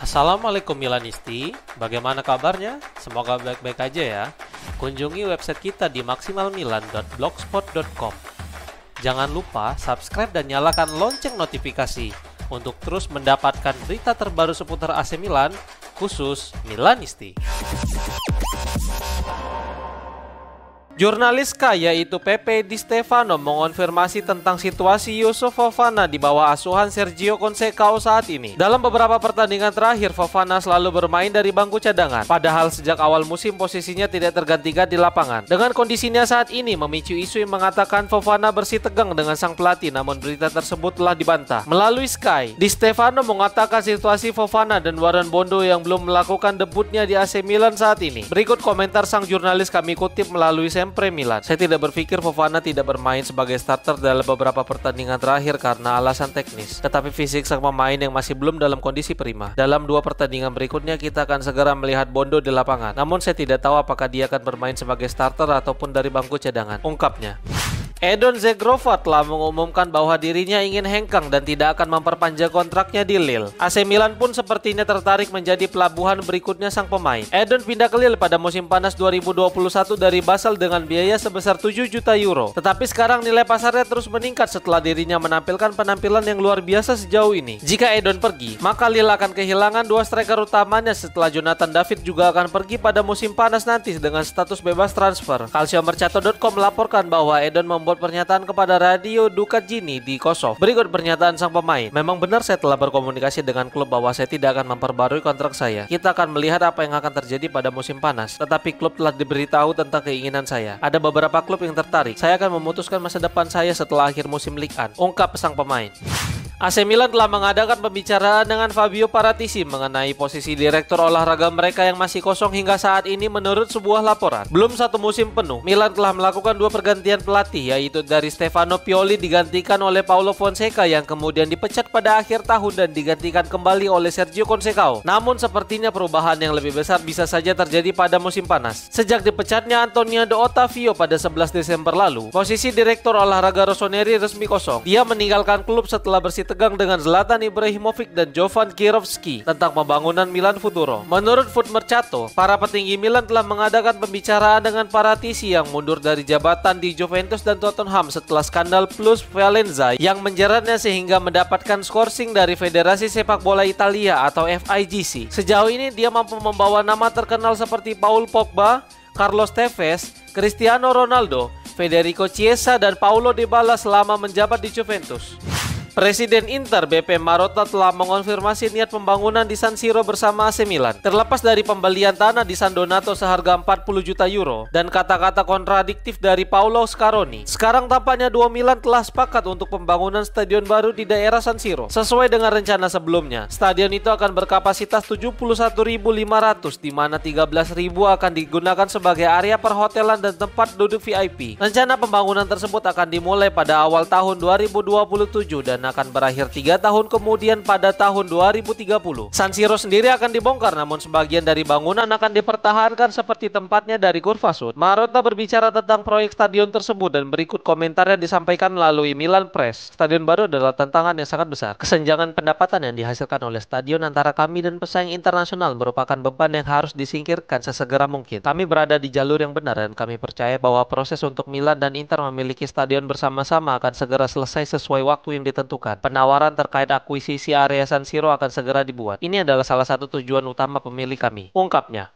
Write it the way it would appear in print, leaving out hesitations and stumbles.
Assalamualaikum Milanisti, bagaimana kabarnya? Semoga baik-baik aja ya. Kunjungi website kita di maksimalmilan.blogspot.com. Jangan lupa subscribe dan nyalakan lonceng notifikasi untuk terus mendapatkan berita terbaru seputar AC Milan, khusus Milanisti. Jurnalis Sky yaitu Pepe Di Stefano mengonfirmasi tentang situasi Yusuf Fofana di bawah asuhan Sergio Conceição saat ini. Dalam beberapa pertandingan terakhir, Fofana selalu bermain dari bangku cadangan. Padahal sejak awal musim posisinya tidak tergantikan di lapangan. Dengan kondisinya saat ini memicu isu yang mengatakan Fofana bersih tegang dengan sang pelatih, namun berita tersebut telah dibantah. Melalui Sky, Di Stefano mengatakan situasi Fofana dan Warren Bondo yang belum melakukan debutnya di AC Milan saat ini. Berikut komentar sang jurnalis, kami kutip melalui Sempre Milan. Saya tidak berpikir Fofana tidak bermain sebagai starter dalam beberapa pertandingan terakhir karena alasan teknis, tetapi fisik sang pemain yang masih belum dalam kondisi prima. Dalam 2 pertandingan berikutnya kita akan segera melihat Bondo di lapangan. Namun saya tidak tahu apakah dia akan bermain sebagai starter ataupun dari bangku cadangan, ungkapnya. Edon Zegrova telah mengumumkan bahwa dirinya ingin hengkang dan tidak akan memperpanjang kontraknya di Lille. AC Milan pun sepertinya tertarik menjadi pelabuhan berikutnya sang pemain. Edon pindah ke Lille pada musim panas 2021 dari Basel dengan biaya sebesar 7 juta euro. Tetapi sekarang nilai pasarnya terus meningkat setelah dirinya menampilkan penampilan yang luar biasa sejauh ini. Jika Edon pergi, maka Lille akan kehilangan 2 striker utamanya setelah Jonathan David juga akan pergi pada musim panas nanti dengan status bebas transfer. Calciomercato.com melaporkan bahwa Edon membuat pernyataan kepada Radio Ducatini di Kosovo. Berikut pernyataan sang pemain. Memang benar saya telah berkomunikasi dengan klub bahwa saya tidak akan memperbarui kontrak saya. Kita akan melihat apa yang akan terjadi pada musim panas. Tetapi klub telah diberitahu tentang keinginan saya. Ada beberapa klub yang tertarik. Saya akan memutuskan masa depan saya setelah akhir musim Ligue 1, ungkap sang pemain. AC Milan telah mengadakan pembicaraan dengan Fabio Paratici mengenai posisi direktur olahraga mereka yang masih kosong hingga saat ini menurut sebuah laporan. Belum 1 musim penuh, Milan telah melakukan 2 pergantian pelatih, yaitu dari Stefano Pioli digantikan oleh Paulo Fonseca yang kemudian dipecat pada akhir tahun dan digantikan kembali oleh Sergio Conceição. Namun sepertinya perubahan yang lebih besar bisa saja terjadi pada musim panas. Sejak dipecatnya Antonio De Ottavio pada 11 Desember lalu, posisi direktur olahraga Rossoneri resmi kosong. Dia meninggalkan klub setelah bersih tegang dengan Zlatan Ibrahimovic dan Jovan Kirovski tentang pembangunan Milan Futuro. Menurut Foot Mercato, para petinggi Milan telah mengadakan pembicaraan dengan Paratici yang mundur dari jabatan di Juventus dan Tottenham setelah skandal Plus Valenza yang menjeratnya sehingga mendapatkan skorsing dari Federasi Sepak Bola Italia atau FIGC. Sejauh ini dia mampu membawa nama terkenal seperti Paul Pogba, Carlos Tevez, Cristiano Ronaldo, Federico Chiesa dan Paulo Dybala selama menjabat di Juventus. Presiden Inter BP Marotta telah mengonfirmasi niat pembangunan di San Siro bersama AC Milan. Terlepas dari pembelian tanah di San Donato seharga 40 juta euro dan kata-kata kontradiktif dari Paolo Scaroni, sekarang tampaknya dua Milan telah sepakat untuk pembangunan stadion baru di daerah San Siro. Sesuai dengan rencana sebelumnya, stadion itu akan berkapasitas 71.500 di mana 13.000 akan digunakan sebagai area perhotelan dan tempat duduk VIP. Rencana pembangunan tersebut akan dimulai pada awal tahun 2027 dan akan berakhir 3 tahun kemudian pada tahun 2030. San Siro sendiri akan dibongkar, namun sebagian dari bangunan akan dipertahankan seperti tempatnya dari kurva sud. Marotta berbicara tentang proyek stadion tersebut dan berikut komentarnya disampaikan melalui Milan Press. Stadion baru adalah tantangan yang sangat besar. Kesenjangan pendapatan yang dihasilkan oleh stadion antara kami dan pesaing internasional merupakan beban yang harus disingkirkan sesegera mungkin. Kami berada di jalur yang benar dan kami percaya bahwa proses untuk Milan dan Inter memiliki stadion bersama-sama akan segera selesai sesuai waktu yang ditentukan. Penawaran terkait akuisisi area San Siro akan segera dibuat. Ini adalah salah satu tujuan utama pemilik kami, ungkapnya.